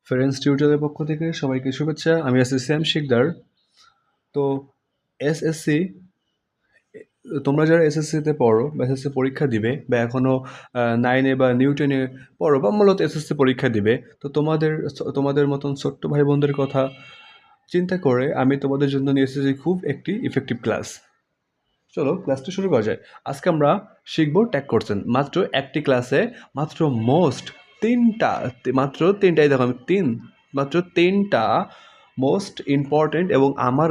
Friends টিউটরের পক্ষ থেকে সবাইকে শুভেচ্ছা। আমি আছি শ্যাম শিকদার। তো এসএসসি, তোমরা যারা এসএসসিতে পড়ো বা এসএসসি পরীক্ষা দিবে বা এখনও 9-এ বা নিউ 10-এ পড়ো বা মূলত এসএসসি পরীক্ষা দিবে, তো তোমাদের মতন ছোট্ট ভাই বোনদের কথা চিন্তা করে আমি তোমাদের জন্য নিয়ে এসেছি খুব একটি ইফেক্টিভ ক্লাস। চলো ক্লাসটা শুরু করা যায়। আজকে আমরা শিখবো ট্যাগ করছেন। মাত্র একটি ক্লাসে মাত্র তিনটাই দেখো, আমি মাত্র তিনটা মোস্ট ইম্পর্টেন্ট এবং আমার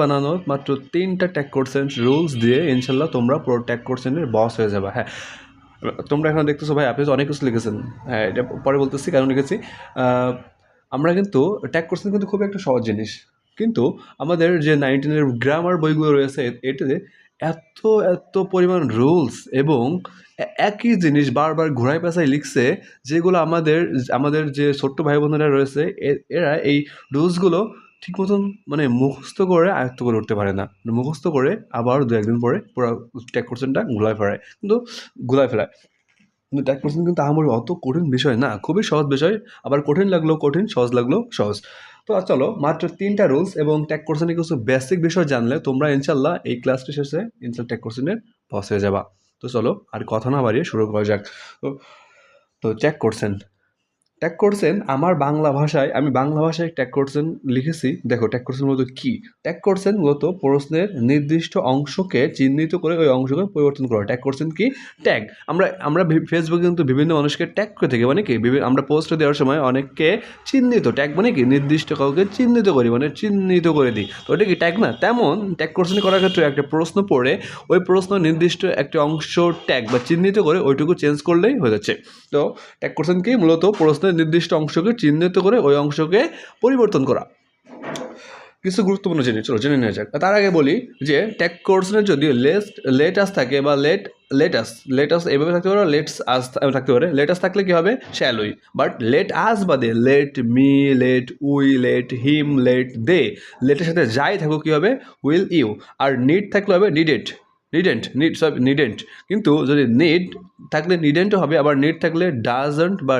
বানানো মাত্র তিনটা ট্যাগ করছেন রুলস দিয়ে ইনশাল্লাহ তোমরা পুরো ট্যাগ করছেনের বস হয়ে যাবে। হ্যাঁ, তোমরা এখন দেখতেছো ভাই আপনি তো অনেক কিছু লিখেছেন। হ্যাঁ, এটা পরে বলতেছি কেন লিখেছি। আমরা কিন্তু ট্যাগ করছেন কিন্তু খুব একটা সহজ জিনিস, কিন্তু আমাদের যে 19-এর গ্রামার বইগুলো রয়েছে এটাতে এত এত পরিমাণ রুলস এবং একই জিনিস বারবার ঘোরায় পেঁচায় লিখছে, যেগুলো আমাদের যে ছোট্ট ভাই বোনেরা রয়েছে এরা এই রুলসগুলো ঠিক মতন মানে মুখস্থ করে আয়ত্ত করে উঠতে পারে না। মুখস্থ করে আবার দু একদিন পরে পুরো ট্যাগ কোশ্চেনটা গুলায় ফেলায়। কিন্তু ট্যাগ কোশ্চেন কিন্তু আমার অত কঠিন বিষয় না, খুবই সহজ বিষয়। আবার কঠিন লাগলো কঠিন, সহজ লাগলো সহজ। তো চলো, মাত্র তিনটা রুলস এবং ট্যাগ কোশ্চেনের কিছু বেসিক বিষয় জানলে তোমরা ইনশাল্লাহ এই ক্লাসটি শেষে ইনশাল্লাহ ট্যাগ কোশ্চেনের বস হয়ে যাবা। তো চলো আর কথা না বাড়িয়ে শুরু করা যাক। তো তো ট্যাগ করছেন আমি বাংলা ভাষায় ট্যাগ করছেন লিখেছি। দেখো ট্যাগ করছেন মূলত কি? ট্যাগ করছেন মূলত প্রশ্নের নির্দিষ্ট অংশকে চিহ্নিত করে ওই অংশকে পরিবর্তন করা। ট্যাগ করছেন কি? ট্যাগ। আমরা ফেসবুকে কিন্তু বিভিন্ন মানুষকে ট্যাগ করে থাকি, মানে কি আমরা পোস্ট দেওয়ার সময় অনেককে চিহ্নিত, ট্যাগ মানে কি নির্দিষ্ট কাউকে চিহ্নিত করি, মানে চিহ্নিত করে দিই। তো ওটা কি ট্যাগ না? তেমন ট্যাগ করছেন করার ক্ষেত্রে একটা প্রশ্ন পড়ে ওই প্রশ্ন নির্দিষ্ট একটা অংশ ট্যাগ বা চিহ্নিত করে ওইটুকু চেঞ্জ করলেই হয়ে যাচ্ছে। তো ট্যাগ করছেন কি? মূলত প্রশ্নের নির্দিষ্ট অংশকে চিহ্নিত করে ওই অংশকে পরিবর্তন করা। কিছু গুরুত্বপূর্ণ জিনিস চলো জেনে নেওয়া যাক। তার আগে বলি যে ট্যাগ কোশ্চেনের যদি লেটাস থাকে বা লেটাস এভাবে থাকতে পারে, লেটস আস থাকতে পারে। লেটাস থাকলে কি হবে? শ্যালই। বাট লেট আস বাদে let me, let we, let him, let they, লেটের সাথে যাই থাকুক কি হবে? Will you. আর নিড থাকলে হবে নিডেন্ট। কিন্তু যদি নিড থাকলে নিডেন্টও হবে, আবার নিড থাকলে ডাজন্ট বা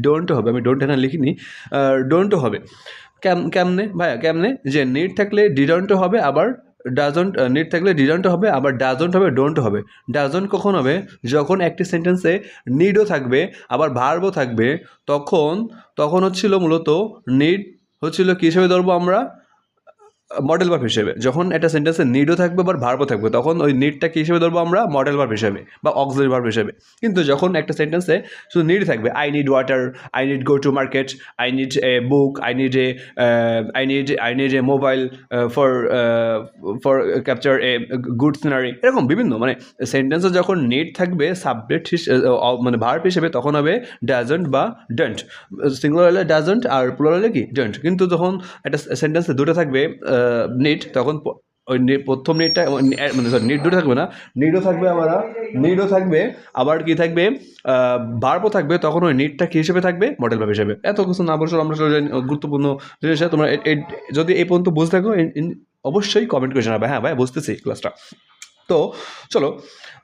ডোন্টও হবে। আমি ডোন্ট এখানে লিখিনি, ডোন্টও হবে। কেমনে? যে নিড থাকলে ডিডন্টও হবে, আবার ডিডন্টও হবে, আবার ডাজন্ট হবে, ডোন্টও হবে। ডাজন্ট কখন হবে? যখন একটি সেন্টেন্সে নিডও থাকবে আবার ভার্বও থাকবে, তখন হচ্ছিল মূলত নিড হচ্ছিল কী হিসেবে ধরবো আমরা? মডেল ভার্ব হিসেবে। যখন একটা সেন্টেন্সে নিডও থাকবে আবার ভার্বও থাকবে, তখন ওই নিডটা কী হিসেবে ধরবো আমরা? মডেল ভার্ব হিসেবে বা অক্সিলারি ভার্ব হিসেবে। কিন্তু যখন একটা সেন্টেন্সে শুধু নিড থাকবে, I need water, I need go to market, I need a book, I need a mobile for capture a good scenery, এরকম বিভিন্ন মানে সেন্টেন্সে যখন নিড থাকবে সাবজেক্ট মানে ভার্ব হিসেবে, তখন হবে ডাজন্ট বা ডন্ট। সিঙ্গুলার হলে ডাজন্ট আর প্লুরাল হলে কি? ডন্ট। কিন্তু যখন একটা সেন্টেন্সে দুটো থাকবে নিড, তখন ওই প্রথম নিডটা মানে নিড দুটো থাকবে না, নিডও থাকবে আবার কি থাকবে? ভার্বও থাকবে, তখন ওই নিডটা কী হিসেবে থাকবে? মডেল ভার্ব হিসেবে। এত কিছু না বলছো আমরা গুরুত্বপূর্ণ জিনিস। তোমরা যদি এই পর্যন্ত বুঝতে থাকো অবশ্যই কমেন্ট করে জানাবে। হ্যাঁ ভাই বুঝতেছি ক্লাসটা। তো চলো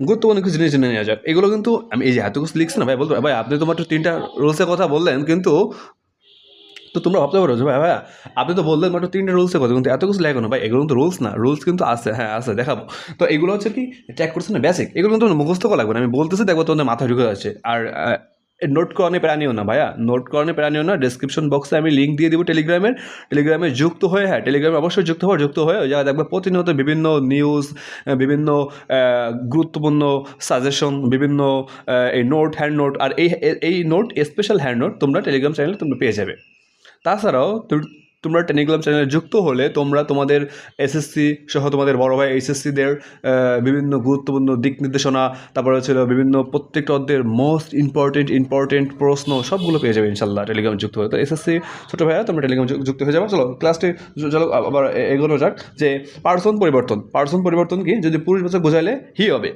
গুরুত্বপূর্ণ কিছু জিনিস জেনে নেওয়া যাক। এগুলো কিন্তু আমি এই যে এত কিছু লিখছি না ভাই, বলতে ভাই আপনি তো মাত্র তিনটা রুলসের কথা বললেন, কিন্তু তো তোমরা ভাবতে পারো যে ভাই আপনি তো বললেন মাত্র তিনটা রুলসের কথা, কিন্তু এত কিছু লেখো না ভাই। এগুলো কিন্তু রুলস না, রুলস কিন্তু আছে, হ্যাঁ আছে, দেখাবো। তো এগুলো হচ্ছে কি ট্র্যাক করছে না বেসিক, এগুলো কিন্তু মুখস্থ করা লাগবে না। আমি বলতেছি দেখবো তোমাদের মাথায় ঢুকে যাচ্ছে। আর নোট করানো প্যারা নিও না ভাইয়া, ডিসক্রিপশন বক্সে আমি লিঙ্ক দিয়ে দিব টেলিগ্রামে যুক্ত হয়ে, হ্যাঁ টেলিগ্রামে অবশ্যই যুক্ত হয়ে ওই জায়গায় দেখবে প্রতিনিয়ত বিভিন্ন নিউজ, বিভিন্ন গুরুত্বপূর্ণ সাজেশন, বিভিন্ন এই হ্যান্ড নোট, আর এই নোট স্পেশাল হ্যান্ড নোট তোমরা টেলিগ্রাম চ্যানেলে তোমরা পেয়ে যাবে। তাছাড়াও তোমরা টেলিগ্রাম চ্যানেলে যুক্ত হলে তোমরা তোমাদের এসএসসি সহ তোমাদের বড় ভাই এইচএসসিদের বিভিন্ন গুরুত্বপূর্ণ দিক নির্দেশনা, তারপরে হচ্ছিল বিভিন্ন প্রত্যেকটা অধ্যায়ের মোস্ট ইম্পর্টেন্ট প্রশ্ন সবগুলো পেয়ে যাবে ইনশাল্লাহ টেলিগ্রামে যুক্ত হয়ে। তো এসএসসি ছোটো ভাইয়া তোমরা টেলিগ্রাম যুক্ত হয়ে যাবো। চলো ক্লাসটি আবার এগোনো যাক। যে পার্সন পরিবর্তন কি? যদি পুরুষবাচক বোঝাইলে হি হবে,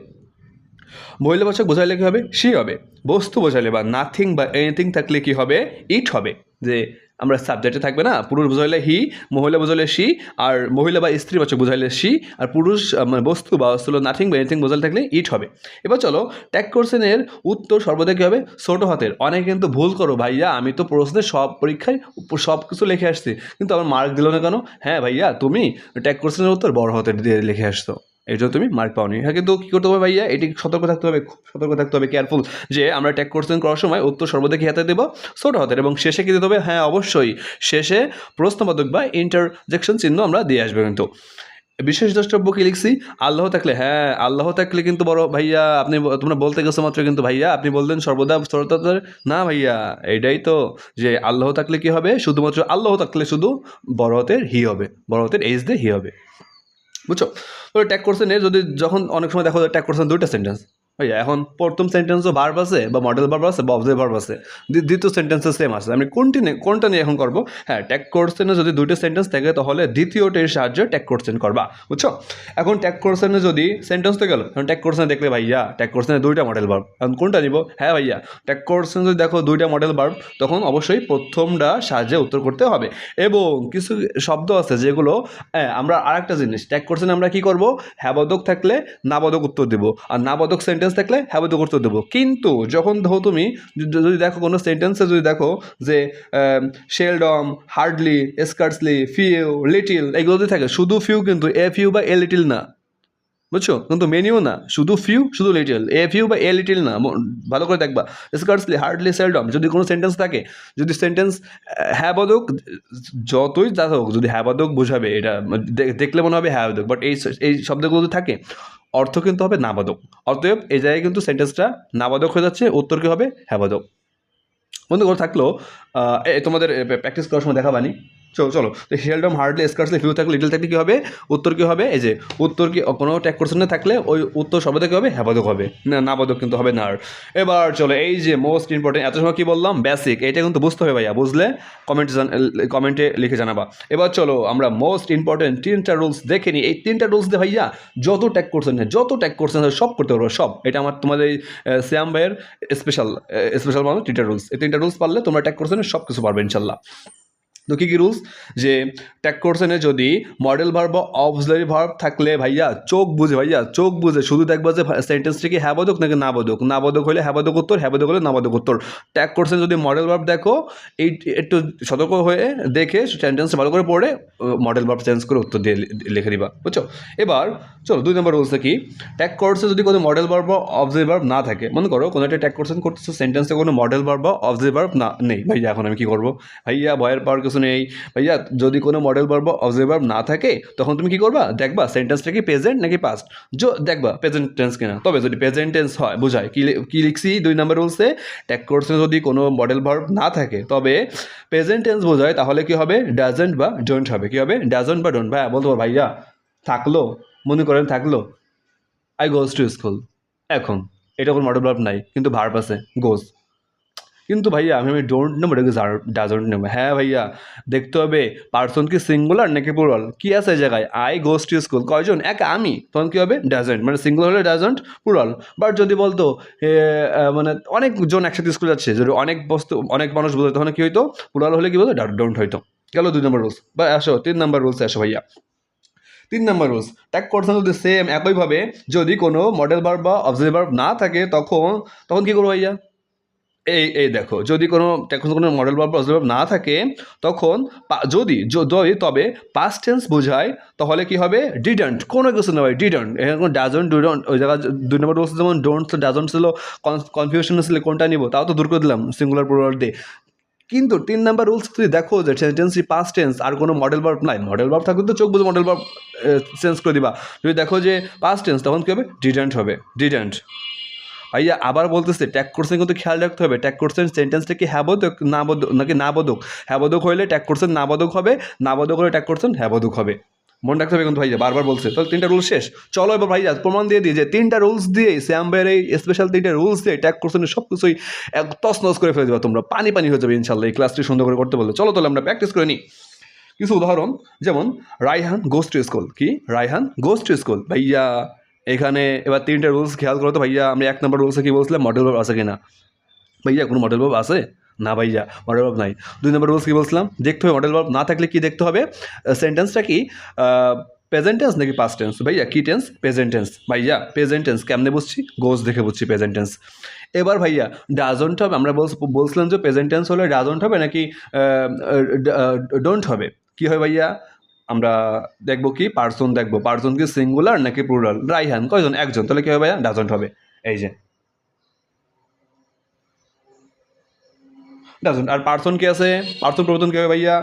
মহিলাবাচক বোঝাইলে কী হবে? সি হবে, বস্তু বোঝাইলে বা নাথিং বা এনিথিং থাকলে কি হবে? ইট হবে। যে আমরা সাবজেক্টে থাকবে না, পুরুষ বোঝাইলে হি, মহিলা বোঝাইলে সি, আর মহিলা বা স্ত্রীবাচক বোঝাইলে সি, আর পুরুষ মানে বস্তু বা হলো নাথিং বা এনিথিং বোঝাইলে থাকলে ইট হবে। এবার চলো ট্যাগ কোশ্চেনের উত্তর সর্বদা কী হবে? ছোটো হাতের। অনেকে কিন্তু ভুল করো, ভাইয়া আমি তো প্রশ্নে সব পরীক্ষায় সব কিছু লিখে আসছি কিন্তু আমার মার্ক দিল না কেন? হ্যাঁ ভাইয়া, তুমি ট্যাগ কোশ্চেনের উত্তর বড় হাতের দিয়ে লিখে আসছো, এই জন্য তুমি মার্ক পাওনি। হ্যাঁ, কিন্তু কী করতে হবে ভাইয়া? এটি সতর্ক থাকতে হবে, খুব সতর্ক থাকতে হবে, কেয়ারফুল, যে আমরা ট্যাগ কোশ্চেন করার সময় উত্তর সর্বদা কী হাতে দেবো? ছোটো হাতের। এবং শেষে কী দিতে হবে? হ্যাঁ অবশ্যই শেষে প্রশ্নবোধক বা ইন্টারজেকশন চিহ্ন আমরা দিয়ে আসবো। কিন্তু বিশেষ দ্রষ্টব্য কি লিখছি? আল্লাহ থাকলে। হ্যাঁ, আল্লাহ থাকলে কিন্তু বড় ভাইয়া, আপনি তোমরা বলতে গেছো মাত্র, কিন্তু ভাইয়া আপনি বললেন সর্বদা সরতার না ভাইয়া, এইটাই তো, যে আল্লাহ থাকলে কি হবে? শুধুমাত্র আল্লাহ থাকলে শুধু বড় হাতের হি হবে, বড় হাতের এইচ দিয়ে হি হবে, বুঝছো? তো ট্যাগ কোশ্চেনের যদি যখন অনেক সময় দেখো ট্যাগ কোশ্চেন দুইটা সেন্টেন্স, ভাইয়া এখন প্রথম সেন্টেন্সও ভার্ব আছে বা মডেল ভার্ব আছে বা অবজেক্ট ভার্ব আছে, দ্বিতীয় সেন্টেন্সও সেম আছে, আমি কোনটা নিয়ে এখন করবো? হ্যাঁ, ট্যাগ কোশ্চেনে যদি দুইটা সেন্টেন্স থাকে তাহলে দ্বিতীয়টির সাহায্যে ট্যাগ কোশ্চেন করবা, বুঝছো? এখন ট্যাগ কোশ্চেনে যদি সেন্টেন্স তো গেল, এখন ট্যাগ কোশ্চেনে দেখলে ভাইয়া ট্যাগ কোশ্চেনে দুইটা মডেল ভার্ব, এখন কোনটা নিব? হ্যাঁ ভাইয়া, ট্যাগ কোশ্চেন যদি দেখো দুইটা মডেল ভার্ব, তখন অবশ্যই প্রথমটা সাহায্যে উত্তর করতে হবে। এবং কিছু শব্দ আছে যেগুলো, হ্যাঁ, আমরা আরেকটা জিনিস ট্যাগ কোশ্চেনে আমরা কি করব? হ্যাবোধক থাকলে নাবোধক উত্তর দেব, আর নাবোধক সেন্টেন্স থাকলে হ্যাবোধক উত্তর দেবো। কিন্তু যখন ধরো তুমি যদি দেখো কোনো সেন্টেন্সে যদি দেখো যে seldom, hardly, scarcely, few, little, এগুলো যদি থাকে, শুধু ফিউ কিন্তু এ ফিউ বা এ লিটিল না, বুঝছো? কিন্তু মেনিও না, শুধু ফিউ, শুধু লিটিল, এ ফিউ বা এ লিটিল না, ভালো করে দেখবা। স্কার্সলি, হার্ডলি, সেলডম যদি কোনো সেন্টেন্স থাকে, যদি সেন্টেন্স হ্যাবোধক, যতই যা হোক, যদি হ্যাবোধক বোঝাবে, এটা দেখলে মনে হবে হ্যাবোধক, বাট এই শব্দগুলো যদি থাকে অর্থ কিন্তু হবে নাবাদক। অতএব এই জায়গায় কিন্তু সেন্টেন্সটা নাবাদক হয়ে যাচ্ছে, উত্তর কী হবে? হ্যাবাদক। বন্ধুগণ থাকলো তোমাদের প্র্যাকটিস করার সময় দেখাবানি। চলো তো সেলডম, হার্ডলি, স্কার্সলি, ফিউ থাকলে, লিটল থাকলে কী হবে? উত্তর কী হবে? এই যে উত্তর কি কোনো ট্যাগ কোশ্চেনে থাকলে ওই উত্তর সর্বদা কী হবে? হ্যাবাদক হবে, না নাবাদক কিন্তু হবে না। আর এবার চলো এই যে মোস্ট ইম্পর্টেন্ট, এত সময় কী বললাম? বেসিক, এটা কিন্তু বুঝতে হবে ভাইয়া, বুঝলে কমেন্টে লিখে জানাবা। এবার চলো আমরা মোস্ট ইম্পর্টেন্ট 3টা রুলস দেখে নিই। এই 3টা রুলস দিয়ে ভাইয়া যত ট্যাগ কোশ্চেন সব করতে পারবো, সব। এটা আমার তোমাদের এই শ্যাম ভাইয়ের স্পেশাল মানে 3টা রুলস। এই 3টা রুলস পারলে তোমরা ট্যাগ কোশ্চেনে সব কিছু পারবে ইনশাল্লাহ। তো কী রুলস? যে ট্যাগ কোশ্চেনে যদি মডেল ভার্ব বা অক্সিলারি ভার্ব থাকলে ভাইয়া চোখ বুঝে শুধু দেখবা যে সেন্টেন্সটা কি হ্যাবোধক নাকি নাবোধক। নাবোধক হলে হ্যাবোধক উত্তর, হ্যাবোধক হলে নাবোধক উত্তর। ট্যাগ কোশ্চেনে যদি মডেল ভার্ব দেখো, এই একটু সতর্ক হয়ে দেখে সেন্টেন্সটা ভালো করে পড়ে মডেল ভার্ব চেঞ্জ করে উত্তর দিয়ে লিখে দিবা, বুঝছো? এবার চলো 2 নম্বর রুলসে কি? ট্যাগ কোশ্চেনে যদি কোনো মডেল ভার্ব বা অবজেক্ট ভার্ব না থাকে, মনে করো কোনো একটা ট্যাগ কোশ্চেন করতেছো, সেন্টেন্সে কোনো মডেল ভার্ব বা অবজেক্ট ভার্ব না নেই, ভাইয়া এখন আমি কী করবো? ভাইয়া ভয়ের পাওয়ার কিছু নেই ভাইয়া, যদি কোনো মডেল ভার্ব বা অবজেক্ট ভার্ব না থাকে তখন তুমি কি করবা? দেখবা সেন্টেন্সটা কি প্রেজেন্ট নাকি পাস্ট, দেখবা প্রেজেন্ট টেন্স কিনা। তবে যদি প্রেজেন্ট টেন্স হয়, বোঝায় কি লিখছি 2 নম্বর রুলসে? ট্যাগ কোশ্চেনে যদি কোনো মডেল ভার্ব না থাকে তবে প্রেজেন্ট টেন্স বোঝায়, তাহলে কি হবে? ডাজন্ট বা ডোন্ট হবে। কি হবে? ডাজন্ট বা ডোন্ট। ভাইয়া বলতে পারো ভাইয়া থাকলো, মনে করেন থাকলো আই গোজ টু স্কুল, এখন এটা কোনো মডেল ভার্ব নাই কিন্তু ভার্ব আছে গোজ, কিন্তু ভাইয়া আমি ডোন্ট নেবো, এটাকে ডাজন্ট নেবো। হ্যাঁ ভাইয়া দেখতে হবে পার্সন কি সিঙ্গুলার নাকি প্লুরাল, কি আছে এই জায়গায়? আই গোজ টু স্কুল, কয়জন? এক, আমি, তখন কী হবে? ডাজন্ট, মানে সিঙ্গুলার হলে ডাজন্ট, প্লুরাল। বাট যদি বলতো মানে অনেকজন একসাথে স্কুল যাচ্ছে, যদি অনেক মানুষ বোঝায়, তখন কী হইতো? প্লুরাল হলে কী বলতো? ডোন্ট হইতো। গেল 2 নম্বর রুলস। বা আসো 3 নম্বর রুলসে আসো ভাইয়া। 3 নম্বর রুলস, ট্যাগ কোশ্চেন যদি সেম একইভাবে যদি কোনো মডেল ভার্ব বা অবজেক্ট ভার্ব না থাকে তখন কী করবো ভাইয়া? এই দেখো, যদি কোনো মডেল ভার্ব বা অবজেক্ট ভার্ব না থাকে তখন যদি তবে পাস্ট টেন্স বোঝায়, তাহলে কি হবে? ডিডন্ট, কোনো কিছু না ভাই, ডিডন্ট। এখানে কোনো ডাজন্ট, ডোন্ট, ওই জায়গায় 2 নম্বর রুলস যেমন ডোন্ট ডাজন্ট ছিল, কনফিউশন ছিল কোনটা নিব, তাও তো দূর করে দিলাম সিঙ্গুলার প্লুরাল দিয়ে। কিন্তু 3 নাম্বার রুলস যদি দেখো যে সেন্টেন্সটি পাস্ট টেন্স আর কোনো মডেল ভার্ব নাই, মডেল ভার্ব থাকলে তো চোখ বুঝে মডেল ভার্ব চেঞ্জ করে দিবা। যদি দেখো যে পাস্ট টেন্স, তখন কী হবে? ডিডন্ট হবে, ডিডন্ট। ভাইয়া আবার বলতেছে ট্যাগ কোশ্চেন কিন্তু খেয়াল রাখতে হবে, ট্যাগ কোশ্চেন সেন্টেন্সটা কি হ্যাবোধক নাকি নাবোধক। হ্যাবোধক হইলে ট্যাগ কোশ্চেন নাবোধক হবে, নাবোধক হলে ট্যাগ কোশ্চেন হ্যাবোধক হবে। মনে রাখতে হবে কিন্তু ভাইয়া, বারবার বলছে। তাহলে 3টা রুল শেষ। চলো এবার ভাইয়া প্রমাণ দিয়ে দিই যে 3টা রুলস দিয়ে শ্যাম ভাইয়ের এই স্পেশাল 3টা রুলস দিয়ে ট্যাগ কোশ্চেনের সব কিছুই তছনছ করে ফেলে দেবা তোমরা, পানি হয়ে যাবে ইনশাল্লাহ এই ক্লাসটি সুন্দর করে করতে বললে। চলো তাহলে আমরা প্র্যাকটিস করে নিই কিছু উদাহরণ। যেমন রায়হান গোজ টু স্কুল, কি রায়হান গোজ টু স্কুল, ভাইয়া এখানে এবার 3টা রুলস খেয়াল করো তো ভাইয়া। আমরা 1 নম্বর রুলসে কী বলছিলাম? মডেল ভার্ব আছে কিনা। ভাইয়া কোনো মডেল ভার্ব আছে? না ভাইয়া মডেল ভার্ব নাই। 2 নম্বর রুলস কি বলছিলাম, দেখতে হবে মডেল ভার্ব না থাকলে কি দেখতে হবে, সেন্টেন্সটা কি প্রেজেন্ট টেন্স নাকি পাস্ট টেন্স। ভাইয়া কি টেন্স, প্রেজেন্ট টেন্স। ভাইয়া প্রেজেন্ট টেন্স কেমনে বুঝছি, গোজ দেখে বুঝছি প্রেজেন্ট টেন্স। এবার ভাইয়া ডাজন্ট হবে, আমরা বলছিলাম যে প্রেজেন্ট টেন্স হলে ডাজন্ট হবে নাকি ডোন্ট হবে। কি হয় ভাইয়া, আমরা দেখবো কি পার্সন, দেখবো পার্সন কি সিঙ্গুলার নাকি প্লুরাল। রাইহান কয়জন, একজন, তাহলে কি হবে ভাইয়া, ডাজন্ট হবে। এই যে ডাজন্ট। আর পার্সন কি আছে, পার্সন প্রথম কি হবে ভাইয়া,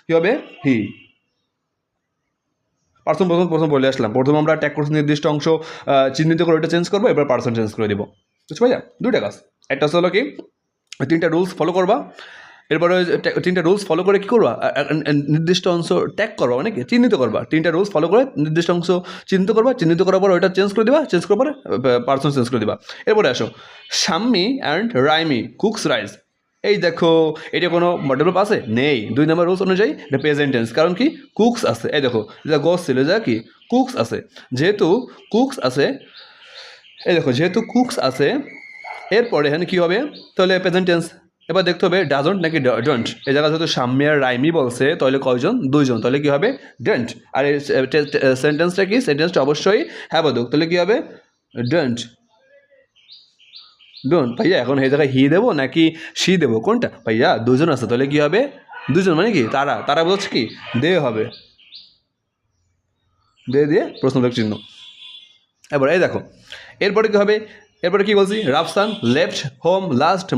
কি হবে, হি। পার্সন প্রথম বলে আসলাম, প্রথম আমরা ট্যাগ করছি নির্দিষ্ট অংশ চিহ্নিত করে ওটা চেঞ্জ করবো, এবার পার্সন চেঞ্জ করে দিব। বুঝতে ভাইয়া, দুইটা কাজ। একটা হলো কি, 3টা রুলস ফলো করবা, এরপরে 3টা রুলস ফলো করে কী করবা, নির্দিষ্ট অংশ ট্যাগ করবা, মানে কি চিহ্নিত করবা। 3টা রুলস ফলো করে নির্দিষ্ট অংশ চিহ্নিত করবা, চিহ্নিত করার পরে ওইটা চেঞ্জ করে দিবা, চেঞ্জ করার পরে পার্সন চেঞ্জ করে দিবা। এরপরে আসো, শাম্মি অ্যান্ড রাইমি কুকস রাইস। এই দেখো, এটা কোনো মডেল ভার্ব আছে, নেই। 2 নম্বর রুলস অনুযায়ী এটা প্রেজেন্ট টেন্স, কারণ কি কুকস আছে। এই দেখো, যা গস ছিল, যা কি কুকস আছে, যেহেতু কুকস আছে, এই দেখো যেহেতু কুকস আছে, এরপরে এখানে কী হবে, তাহলে প্রেজেন্ট টেন্স। এবার দেখতে হবে ডাজন্ট নাকি ডন্ট। এই জায়গায় যেহেতু সাম্য আর রাইমি বলছে, তাহলে কয়জন, 2জন, তাহলে কী হবে ডন্ট। আর এই সেন্টেন্সটা কি, সেন্টেন্সটা অবশ্যই হ্যাঁ বোধক, তাহলে কী হবে ডন্ট। ডোন্ট ভাইয়া, এখন এই জায়গায় হি দেবো নাকি সি দেবো, কোনটা ভাইয়া, 2জন আছে, তাহলে কী হবে 2জন, মানে কি তারা, তারা বলছে কি দে হবে, দে দিয়ে প্রশ্নবোধক চিহ্ন। এবার এই দেখো, এরপরে কী হবে, এরপরে কি বলছি, Rafsan left home last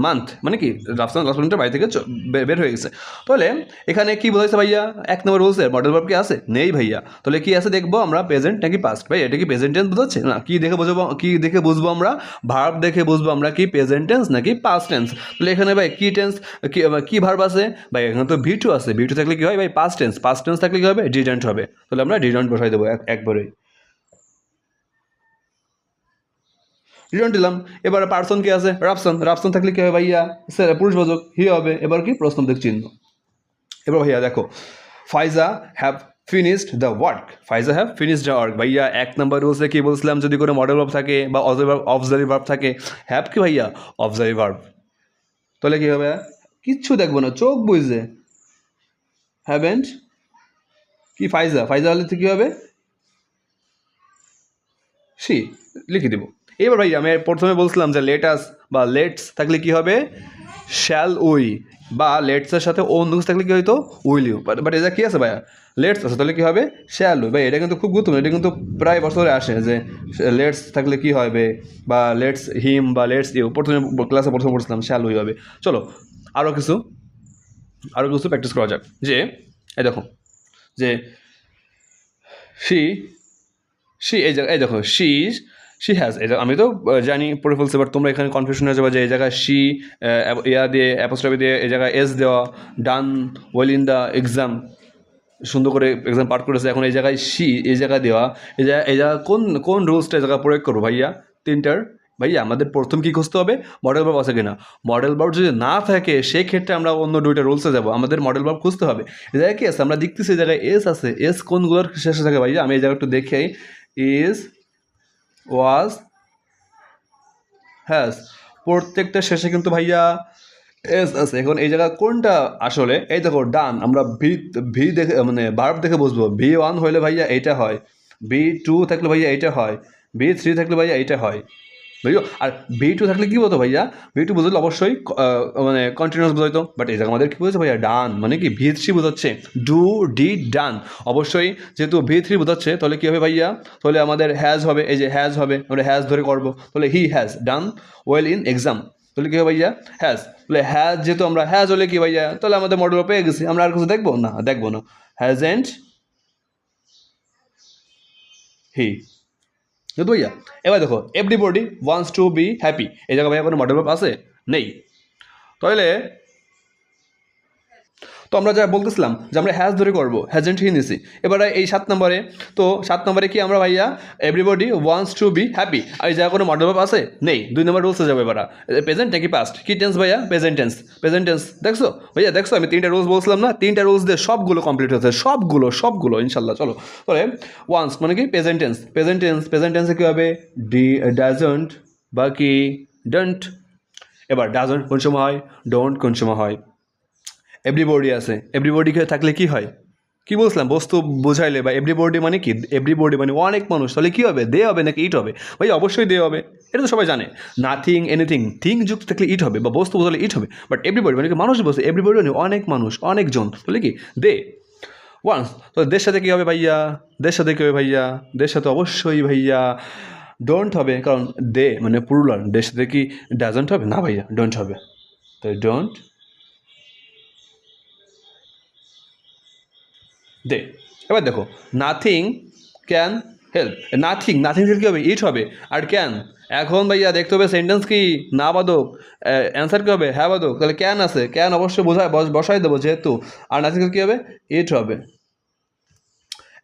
month, মানে কি রাফসান লাস্ট মান্থের বাড়ি থেকে বের হয়ে গেছে। তাহলে এখানে কি বলেছে ভাইয়া, 1 নম্বর বলছে মডেল ভার্ব কি আছে, নেই ভাইয়া। তাহলে কি আছে দেখবো আমরা, প্রেজেন্ট নাকি পাস্ট। ভাই এটা কি প্রেজেন্ট টেন্স বোঝাচ্ছে না, কি দেখে বুঝবো, কি দেখে বুঝবো আমরা, ভার্ব দেখে বুঝবো আমরা কি প্রেজেন্ট টেন্স নাকি পাস্ট টেন্স। তাহলে এখানে ভাই কি টেন্স, কি ভার্ব আছে ভাই, এখানে তো V2 আছে, V2 থাকলে কি হয় ভাই, পাস্ট টেন্স, পাস্ট টেন্স থাকলে কি হবে, ডিডন্ট হবে। তাহলে আমরা ডিডন্ট বসাই দেবো একবারেই, রিটার্ন দিলাম। এবার পার্সন কি আছে, রাফসান, রাফসান থাকলে কি হবে ভাইয়া, পুরুষবাচক হি হবে। এবার কি প্রশ্নবোধক চিহ্ন। এবার ভাইয়া দেখো, ফাইজা have finished the work, Faiza have finished the work. ভাইয়া 1 নম্বর রুলসে কি বলছিলাম, যদি কোনো মডেল ভার্ব থাকে বা অবজারি ভার্ব থাকে, হ্যাভ কি ভাইয়া অবজারি ভার্ব, তাহলে কি হবে, কিচ্ছু দেখবো না, চোখ বুঝে হ্যাভেন্ট কি ফাইজা, ফাইজা হলে কি হবে সি, লিখে দিব। এবার ভাই আমি প্রথমে বলছিলাম যে লেটাস বা লেটস থাকলে কি হবে, শ্যাল উই, বা লেটসের সাথে ও নিউজ থাকলে কি হয়তো উইল ইউ। বাট এটা কি আছে ভাইয়া, লেটস আছে, তাহলে কি হবে শ্যাল উই। ভাই এটা কিন্তু খুব গুরুত্বপূর্ণ, এটা কিন্তু প্রায় বছরে আসে যে লেটস থাকলে কি হবে, বা লেটস হিম বা লেটস ইউ, প্রথমে ক্লাসে প্রথমে পড়ছিলাম শ্যাল উই হবে। চলো আরও কিছু প্র্যাকটিস করা যাক। যে এই দেখো, যে শি এই দেখো শি হ্যাজ, আমি তো জানি পড়ে ফেলছি, বাট তোমরা এখানে কনফিউশন হয়ে যাবে যে এই জায়গায় শি ইয়া দিয়ে অ্যাপোস্ট্রফি দিয়ে এই জায়গায় এস দেওয়া, done well in the exam, সুন্দর করে এক্সাম পার করেছে, এখন এই জায়গায় শি এই জায়গায় দেওয়া, এই জায়গা কোন রুলসটা এই জায়গায় প্রয়োগ করবো ভাইয়া, 3টার। ভাইয়া আমাদের প্রথম কী খুঁজতে হবে, মডেল ভার্ব আছে কিনা। মডেল ভার্ব যদি না থাকে সেই ক্ষেত্রে আমরা অন্য 2টা রুলসে যাবো, আমাদের মডেল ভার্ব খুঁজতে হবে। এই জায়গায় কি আছে, আমরা দেখতেছি এই জায়গায় এস আছে, এস কোনগুলোর শেষে থাকে ভাইয়া, আমি এই জায়গায় একটু দেখে ইজ, ওয়াজ, হ্যাজ, প্রত্যেকটা শেষে কিন্তু ভাইয়া এস আছে। এখন এই জায়গা কোনটা আসলে, এই দেখো ডান, আমরা ভি দেখে মানে ভার্ব দেখে বুঝবো, V1 হলে ভাইয়া এইটা হয়, V2 থাকলে ভাইয়া এইটা হয়, V3 থাকলে ভাইয়া এইটা হয়, বুঝলো। আর V2 থাকলে কী বলতো ভাইয়া, V2 বুঝলে অবশ্যই মানে কন্টিনিউয়াস বোঝাইতো, বাট এই জায়গা আমাদের কী বুঝেছে ভাইয়া, ডান, মানে কি V3 বোঝাচ্ছে, ডু ডিড ডান। অবশ্যই যেহেতু V3 বোঝাচ্ছে, তাহলে কী হবে ভাইয়া, তাহলে আমাদের হ্যাজ হবে, এই যে হ্যাজ হবে, আমরা হ্যাজ ধরে করবো, তাহলে he has done well in exam, তাহলে কী হবে ভাইয়া হ্যাজ। তাহলে হ্যাজ যেহেতু আমরা হ্যাজ হলে কি ভাইয়া, তাহলে আমাদের মডেল পেয়ে গেছি, আমরা আর কিছু দেখবো না, দেখবো না, হ্যাজেন্ট হি। বুঝতে ভাইয়া। এবার দেখো, everybody wants to be happy, এই জায়গায় ভাইয়া কোনো মডেল ভার্ব আছে, নেই। তাহলে তো আমরা যা বলতেছিলাম যে আমরা হ্যাজ ধরে করবো, হ্যাজেন্ট হি নিছি। এবারে এই 7 নম্বরে, তো 7 নম্বরে কি আমরা ভাইয়া everybody wants to be happy, আর এই জায়গায় কোনো মডেল ভার্ব আছে, নেই। 2 নম্বর রুলসে যাবে এবার, প্রেজেন্ট নাকি পাস্ট, কি টেন্স ভাইয়া, প্রেজেন্ট টেন্স। দেখছো ভাইয়া, দেখছো আমি 3টা রুলস বলছিলাম না, 3টা রুলস দিয়ে সবগুলো কমপ্লিট হচ্ছে, সবগুলো ইনশাল্লাহ। চলো তাহলে ওয়ান্স মানে কি প্রেজেন্ট টেন্সে কী হবে, ডাজন্ট বা কি ডন্ট। এবার ডাজন্ট কোন সময় হয়, ডোন্ট কোন সময় হয়, এভরিবডি আছে, এভরিবডি থাকলে কি হয়, কি বলছিলাম বস্তু বোঝাইলে বা এভরিবডি মানে কি, এভরিবডি মানে অনেক মানুষ, তাহলে কি হবে, দে হবে নাকি ইট হবে, ভাই অবশ্যই দে হবে, এটা তো সবাই জানে। নাথিং এনিথিং থিং যুক্ত থাকলে ইট হবে বা বস্তু বোঝালে ইট হবে, বাট এভরিবডি মানে কি মানুষ বলছে, এভরিবডি মানে অনেক মানুষ অনেকজন, তাহলে কি দে। ওয়ান্স, তো দের সাথে কী হবে ভাইয়া, দের সাথে কী হবে ভাইয়া, দের সাথে অবশ্যই ভাইয়া ডোন্ট হবে, কারণ দে মানে প্লুরাল, দের সাথে কি ডাজন্ট হবে না ভাইয়া, ডোন্ট হবে, তাই ডোন্ট দে। এবার দেখো nothing can help, nothing nothing থেকে কী হবে ইট হবে, আর ক্যান, এখন ভাইয়া দেখতে হবে সেন্টেন্স কি না বাদক, অ্যান্সার কী হবে হ্যাঁ বাদক, তাহলে ক্যান আছে, ক্যান অবশ্যই বসাই দেবো যেহেতু, আর নাথিং কী হবে ইট হবে।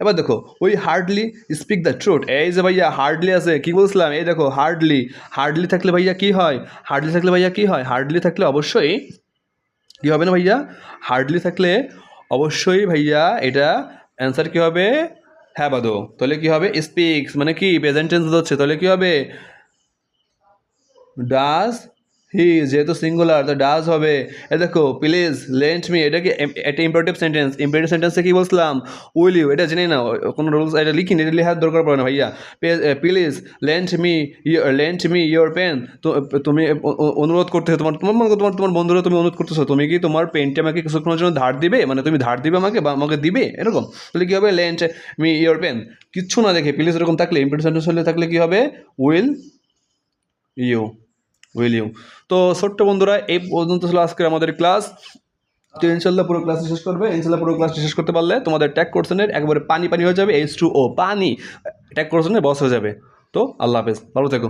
এবার দেখো ওই হার্ডলি স্পিক দ্য ট্রুথ, এই যে ভাইয়া হার্ডলি আছে, কি বলছিলাম, এই দেখো হার্ডলি, হার্ডলি থাকলে ভাইয়া কি হয়, হার্ডলি থাকলে ভাইয়া কি হয়, হার্ডলি থাকলে অবশ্যই কী হবে না ভাইয়া, হার্ডলি থাকলে অবশ্যই ভাইয়া এটা অ্যান্সার কী হবে হ্যাঁ বাদো, তাহলে কী হবে স্পিক্স মানে কি প্রেজেন্ট টেন্স হচ্ছে, তাহলে কী হবে ডাজ হি, যেহেতু সিঙ্গুলার তো ডাজ হবে। এ দেখো প্লিজ লেন্ট মি, এটা কি একটা ইম্পারেটিভ সেন্টেন্স, ইম্পারেটিভ সেন্টেন্সে কী বলছিলাম উইল ইউ, এটা জেনে নাও, কোনো রুলস এটা লিখিনি, এটা লেখার দরকার পড়ে না ভাইয়া। Please lent me your pen, তো তুমি অনুরোধ করতেছো তোমার তোমার তোমার তোমার বন্ধুরা তুমি অনুরোধ করতেছো, তুমি কি তোমার পেনটা আমাকে কিছুক্ষণের জন্য ধার দিবে, মানে তুমি ধার দিবে আমাকে বা আমাকে দিবে এরকম, তাহলে কী হবে লেন্ট মি ইউর পেন, কিচ্ছু না দেখে প্লিজ এরকম থাকলে ইম্পারেটিভ সেন্টেন্স হলে থাকলে কী হবে উইল ইউ, উইল ইউ। তো ছোট্ট বন্ধুরা এই পর্যন্ত ছিল আজকের আমাদের ক্লাস, তো ইনশাল্লাহ পুরো ক্লাস শেষ করবে, ইনশাল্লাহ পুরো ক্লাস শেষ করতে পারলে তোমাদের ট্যাগ কোর্সনের একবারে পানি পানি হয়ে যাবে, H2O পানি ট্যাগ কোর্সনের বস হয়ে যাবে। তো আল্লাহ হাফেজ, ভালো থেকো।